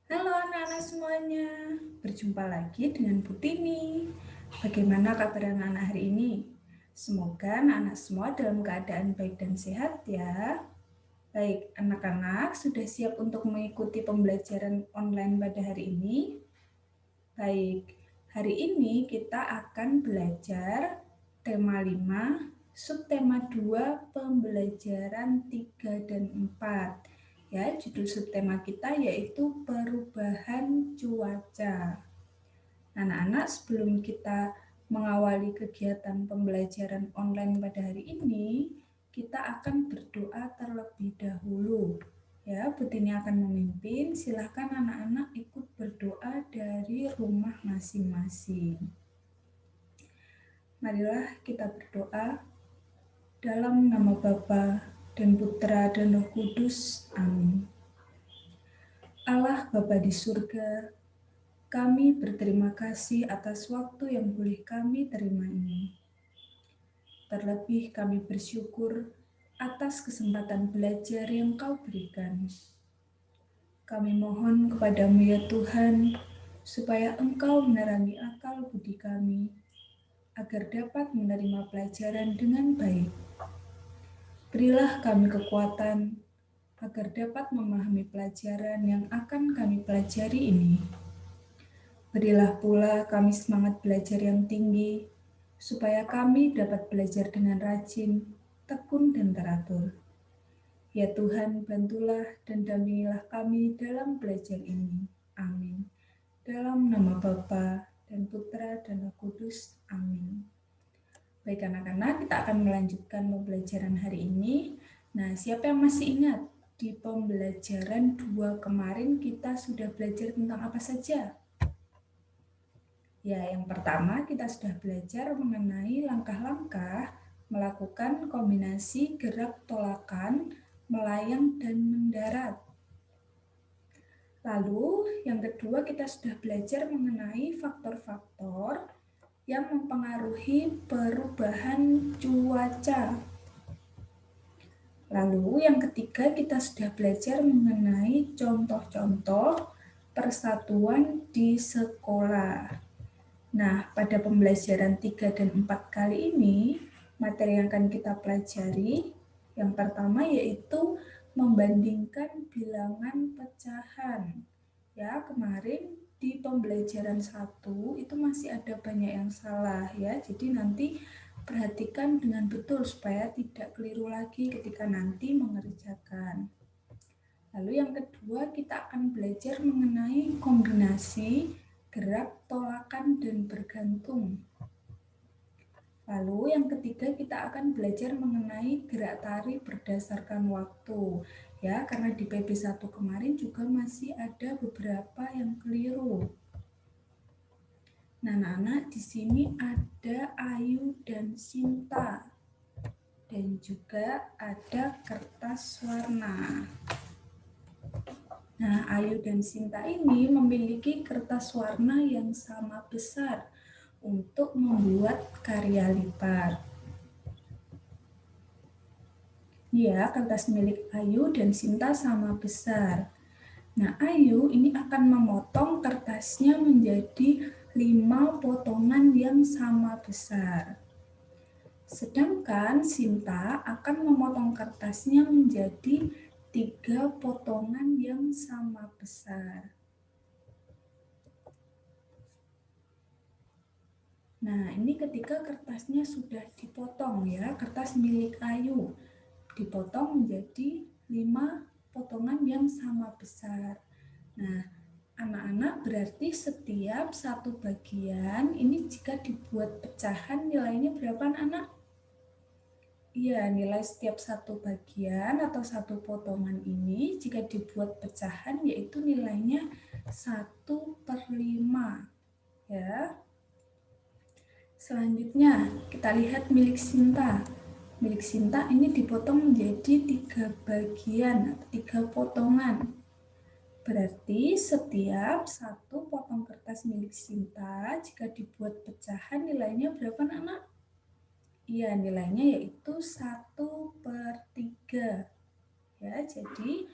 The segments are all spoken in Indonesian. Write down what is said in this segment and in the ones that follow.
Halo anak-anak semuanya, berjumpa lagi dengan Bu Tini. Bagaimana kabar anak-anak hari ini? Semoga anak-anak semua dalam keadaan baik dan sehat ya. Baik, anak-anak sudah siap untuk mengikuti pembelajaran online pada hari ini? Baik, hari ini kita akan belajar tema 5, subtema 2, pembelajaran 3 dan 4. Ya, judul subtema kita yaitu perubahan cuaca. Anak-anak, sebelum kita mengawali kegiatan pembelajaran online pada hari ini, kita akan berdoa terlebih dahulu. Ya, Bu Tini akan memimpin. Silahkan anak-anak ikut berdoa dari rumah masing-masing. Marilah kita berdoa dalam nama Bapa dan Putra dan Roh Kudus. Amin. Allah Bapa di surga, kami berterima kasih atas waktu yang boleh kami terima ini. Terlebih kami bersyukur atas kesempatan belajar yang Kau berikan. Kami mohon kepadamu ya Tuhan, supaya Engkau menerangi akal budi kami, agar dapat menerima pelajaran dengan baik. Berilah kami kekuatan, agar dapat memahami pelajaran yang akan kami pelajari ini. Berilah pula kami semangat belajar yang tinggi, supaya kami dapat belajar dengan rajin, tekun, dan teratur. Ya Tuhan, bantulah dan dampingilah kami dalam belajar ini. Amin. Dalam nama Bapa dan Putra dan Roh Kudus. Amin. Baik anak-anak, kita akan melanjutkan pembelajaran hari ini. Nah, siapa yang masih ingat? Di pembelajaran 2 kemarin kita sudah belajar tentang apa saja? Ya, yang pertama kita sudah belajar mengenai langkah-langkah melakukan kombinasi gerak tolakan, melayang, dan mendarat. Lalu, yang kedua kita sudah belajar mengenai faktor-faktor yang mempengaruhi perubahan cuaca. Lalu yang ketiga kita sudah belajar mengenai contoh-contoh persatuan di sekolah. Nah, pada pembelajaran 3 dan 4 kali ini, materi yang akan kita pelajari yang pertama yaitu membandingkan bilangan pecahan. Ya, kemarin di pembelajaran 1 itu masih ada banyak yang salah ya. Jadi nanti perhatikan dengan betul supaya tidak keliru lagi ketika nanti mengerjakan. Lalu yang kedua kita akan belajar mengenai kombinasi gerak, tolakan, dan bergantung. Lalu yang ketiga kita akan belajar mengenai gerak tari berdasarkan waktu. Ya, karena di PP1 kemarin juga masih ada beberapa yang keliru. Nah, anak-anak di sini ada Ayu dan Sinta. Dan juga ada kertas warna. Nah, Ayu dan Sinta ini memiliki kertas warna yang sama besar untuk membuat karya lipat. Ya, kertas milik Ayu dan Sinta sama besar. Nah, Ayu ini akan memotong kertasnya menjadi 5 potongan yang sama besar. Sedangkan Sinta akan memotong kertasnya menjadi 3 potongan yang sama besar. Nah, ini ketika kertasnya sudah dipotong ya, kertas milik Ayu dipotong menjadi 5 potongan yang sama besar. Nah, anak-anak berarti setiap satu bagian ini jika dibuat pecahan nilainya berapa anak-anak? Iya, nilai setiap satu bagian atau satu potongan ini jika dibuat pecahan yaitu nilainya 1/5 ya. Selanjutnya kita lihat milik Sinta. Milik Sinta ini dipotong menjadi 3 bagian atau 3 potongan. Berarti setiap satu potong kertas milik Sinta jika dibuat pecahan nilainya berapa anak-anak? Iya, nilainya yaitu 1/3. Ya, jadi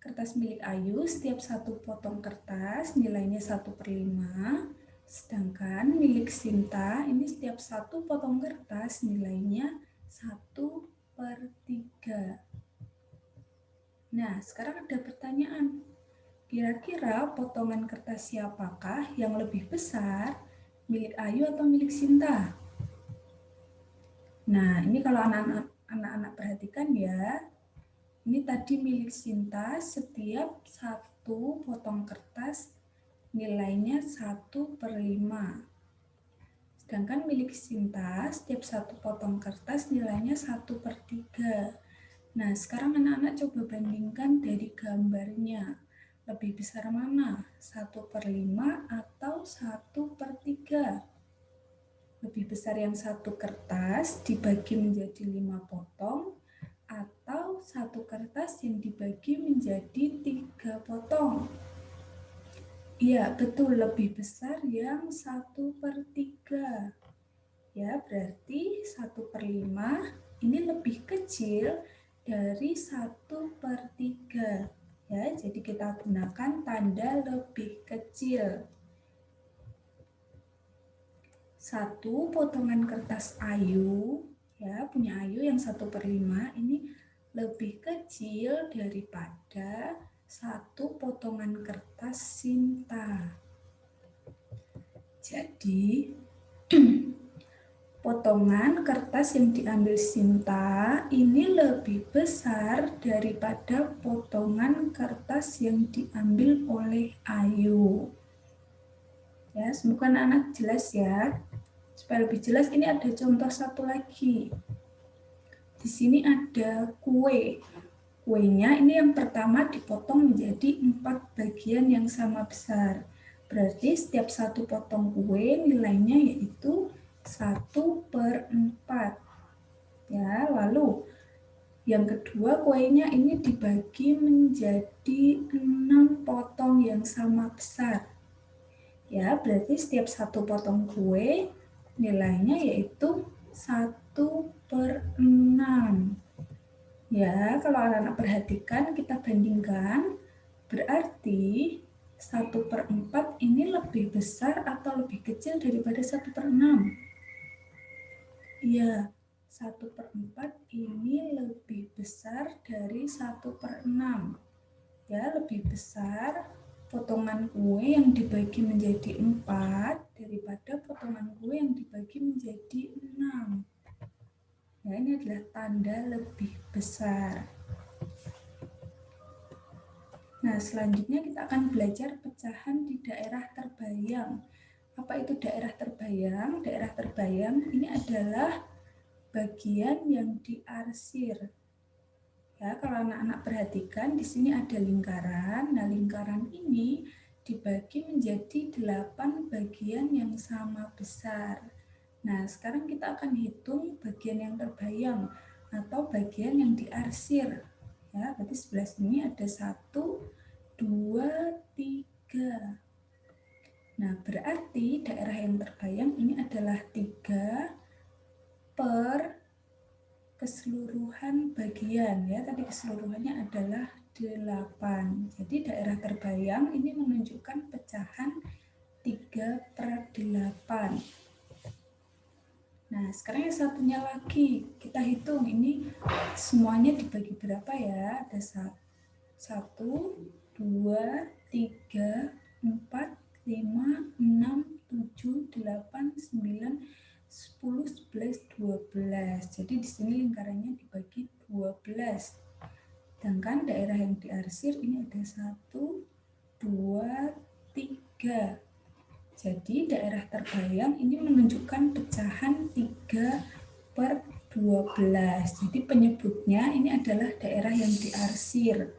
kertas milik Ayu, setiap satu potong kertas nilainya 1/5. Sedangkan milik Sinta, ini setiap satu potong kertas nilainya 1/3. Nah, sekarang ada pertanyaan. Kira-kira potongan kertas siapakah yang lebih besar, milik Ayu atau milik Sinta? Nah, ini kalau anak-anak perhatikan ya, ini tadi milik Sinta, setiap satu potong kertas nilainya 1/5. Sedangkan milik Sinta, setiap satu potong kertas nilainya 1/3. Nah, sekarang anak-anak coba bandingkan dari gambarnya. Lebih besar mana? 1/5 atau 1/3? Lebih besar yang satu kertas dibagi menjadi 5 potong atau satu kertas yang dibagi menjadi 3 potong? Iya, betul, lebih besar yang 1/3. Ya, berarti 1/5 ini lebih kecil dari 1/3. Ya, jadi kita gunakan tanda lebih kecil. Satu potongan kertas Ayu, ya, punya Ayu yang 1/5 ini lebih kecil daripada satu potongan kertas Sinta. Jadi, potongan kertas yang diambil Sinta ini lebih besar daripada potongan kertas yang diambil oleh Ayu. Ya, semoga anak-anak jelas ya. Supaya lebih jelas, ini ada contoh satu lagi. Di sini ada kue. Kuenya ini yang pertama dipotong menjadi 4 bagian yang sama besar. Berarti setiap satu potong kue nilainya yaitu 1/4. Ya, lalu yang kedua kuenya ini dibagi menjadi 6 potong yang sama besar. Ya, berarti setiap satu potong kue nilainya yaitu 1/6. Ya, kalau anak-anak perhatikan, kita bandingkan, berarti 1/4 ini lebih besar atau lebih kecil daripada 1/6? Iya, 1/4 ini lebih besar dari 1/6. Ya, lebih besar potongan kue yang dibagi menjadi 4 daripada potongan kue yang dibagi menjadi 6. Ya, ini adalah tanda lebih besar. Nah, selanjutnya kita akan belajar pecahan di daerah terbayang. Apa itu daerah terbayang? Daerah terbayang ini adalah bagian yang diarsir. Ya, kalau anak-anak perhatikan, di sini ada lingkaran. Nah, lingkaran ini dibagi menjadi 8 bagian yang sama besar. Nah, sekarang kita akan hitung bagian yang terbayang atau bagian yang diarsir. Ya, berarti sebelah sini ada 1, 2, 3. Nah, berarti daerah yang terbayang ini adalah 3 per keseluruhan bagian. Ya, tadi keseluruhannya adalah 8. Jadi daerah terbayang ini menunjukkan pecahan 3/8. Nah, sekarang yang satunya lagi, kita hitung ini semuanya dibagi berapa ya? Ada 1, 2, 3, 4, 5, 6, 7, 8, 9, 10, 11, 12. Jadi di sini lingkarannya dibagi 12. Sedangkan daerah yang diarsir ini ada 1, 2, 3. Jadi daerah terbayang ini menunjukkan pecahan 3/12. Jadi penyebutnya ini adalah daerah yang diarsir.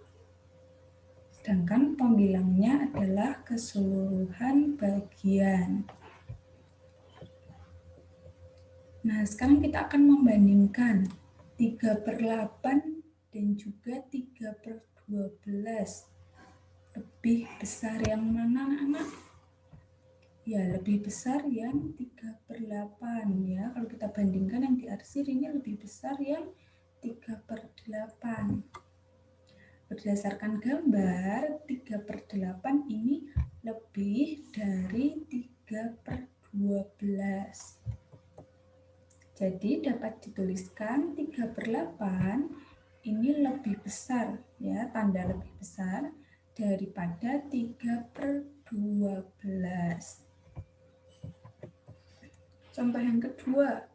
Sedangkan pembilangnya adalah keseluruhan bagian. Nah, sekarang kita akan membandingkan 3/8 dan juga 3/12. Lebih besar yang mana, anak-anak? Ya, lebih besar yang 3/8 ya. Kalau kita bandingkan yang diarsir ini lebih besar yang 3/8. berdasarkan gambar 3/8 ini lebih dari 3/12. Jadi dapat dituliskan 3/8 ini lebih besar, ya, tanda lebih besar daripada 3/12. Contoh yang kedua,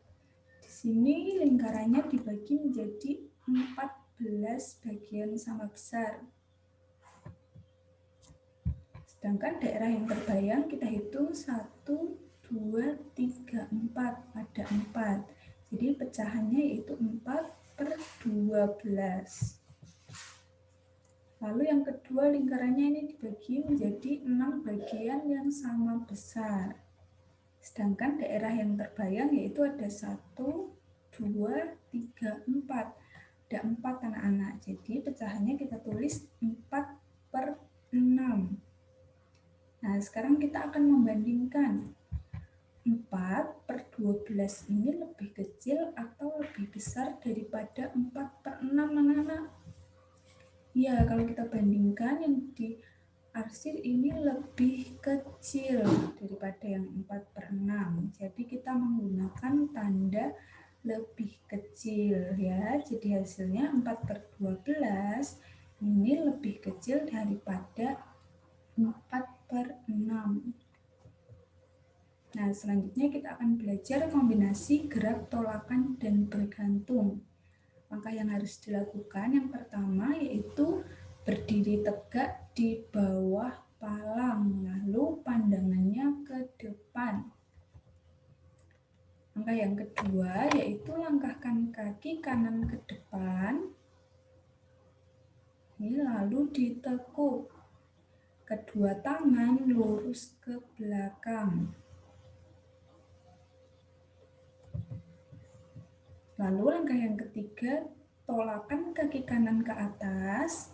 di sini lingkarannya dibagi menjadi 14 bagian sama besar. Sedangkan daerah yang terbayang kita hitung 1, 2, 3, 4, ada 4. Jadi pecahannya yaitu 4/12. Lalu yang kedua, lingkarannya ini dibagi menjadi 6 bagian yang sama besar. Sedangkan daerah yang terbayang yaitu ada 1, 2, 3, 4. Ada 4 anak-anak. Jadi pecahannya kita tulis 4/6. Nah, sekarang kita akan membandingkan 4/12 ini lebih kecil atau lebih besar daripada 4/6 anak-anak. Ya, kalau kita bandingkan yang di arsir ini lebih kecil daripada yang 4/6. Jadi kita menggunakan tanda lebih kecil, ya. Jadi hasilnya 4/12 ini lebih kecil daripada 4/6. Nah, selanjutnya kita akan belajar kombinasi gerak, tolakan, dan bergantung. Langkah yang harus dilakukan yang pertama yaitu berdiri tegak di bawah palang, lalu pandangannya ke depan. Langkah yang kedua yaitu langkahkan kaki kanan ke depan, lalu ditekuk. Kedua tangan lurus ke belakang. Lalu langkah yang ketiga, tolakan kaki kanan ke atas,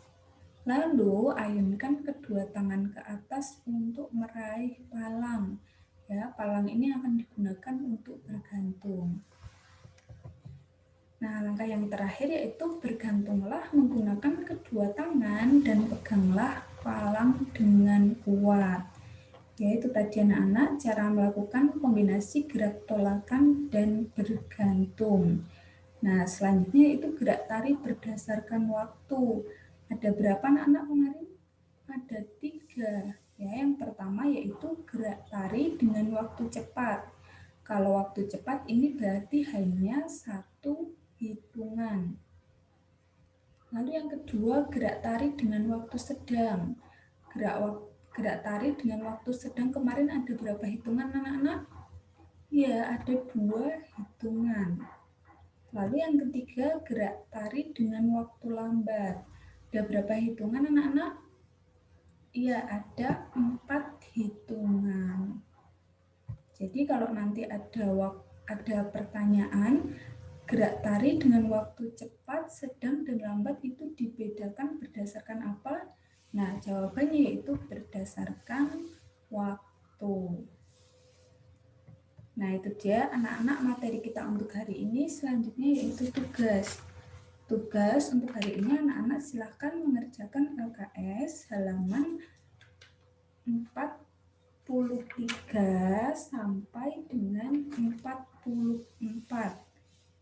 lalu ayunkan kedua tangan ke atas untuk meraih palang. Ya, palang ini akan digunakan untuk bergantung. Nah, langkah yang terakhir yaitu bergantunglah menggunakan kedua tangan dan peganglah palang dengan kuat. Yaitu tadi anak-anak cara melakukan kombinasi gerak tolakan dan bergantung. Nah, selanjutnya itu gerak tari berdasarkan waktu. Ada berapa anak-anak kemarin? Ada 3. Ya, yang pertama yaitu gerak tari dengan waktu cepat. Kalau waktu cepat ini berarti hanya 1 hitungan. Lalu yang kedua, gerak tari dengan waktu sedang. Gerak tari dengan waktu sedang kemarin ada berapa hitungan anak-anak? Ya, ada 2 hitungan. Lalu yang ketiga, gerak tari dengan waktu lambat. Ada berapa hitungan anak-anak? Iya, ada 4 hitungan. Jadi kalau nanti ada pertanyaan, gerak tari dengan waktu cepat, sedang, dan lambat itu dibedakan berdasarkan apa? Nah, jawabannya yaitu berdasarkan waktu. Nah, itu dia anak-anak materi kita untuk hari ini. Selanjutnya yaitu tugas. Tugas untuk hari ini anak-anak silahkan mengerjakan LKS halaman 43 sampai dengan 44.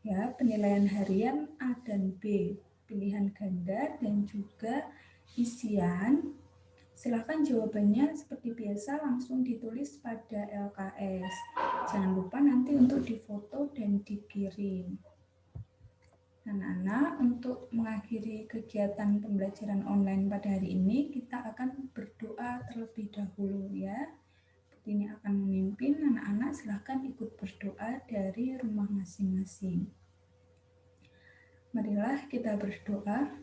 Ya, penilaian harian A dan B, pilihan ganda dan juga isian. Silahkan jawabannya seperti biasa langsung ditulis pada LKS. Jangan lupa nanti untuk difoto dan dikirim. Anak-anak, untuk mengakhiri kegiatan pembelajaran online pada hari ini, kita akan berdoa terlebih dahulu ya. Ini akan memimpin anak-anak, silahkan ikut berdoa dari rumah masing-masing. Marilah kita berdoa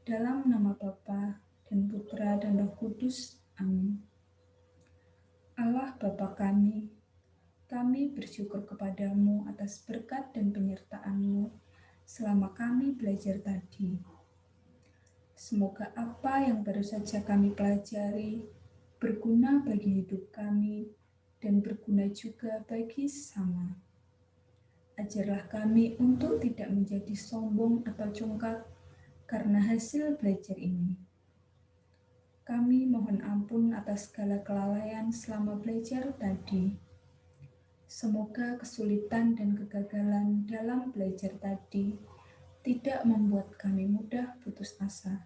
dalam nama Bapa dan Putra dan Roh Kudus. Amin. Allah Bapa kami bersyukur kepadamu atas berkat dan penyertaan-Mu selama kami belajar tadi. Semoga apa yang baru saja kami pelajari berguna bagi hidup kami dan berguna juga bagi sesama. Ajarlah kami untuk tidak menjadi sombong atau congkak, karena hasil belajar ini. Kami mohon ampun atas segala kelalaian selama belajar tadi. Semoga kesulitan dan kegagalan dalam belajar tadi tidak membuat kami mudah putus asa.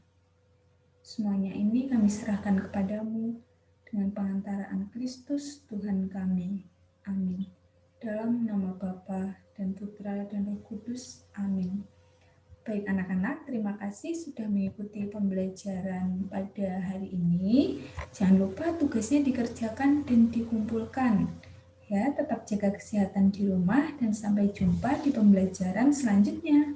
Semuanya ini kami serahkan kepadamu dengan pengantaraan Kristus Tuhan kami. Amin. Dalam nama Bapa dan Putra dan Roh Kudus. Amin. Baik anak-anak, terima kasih sudah mengikuti pembelajaran pada hari ini. Jangan lupa tugasnya dikerjakan dan dikumpulkan. Ya, tetap jaga kesehatan di rumah dan sampai jumpa di pembelajaran selanjutnya.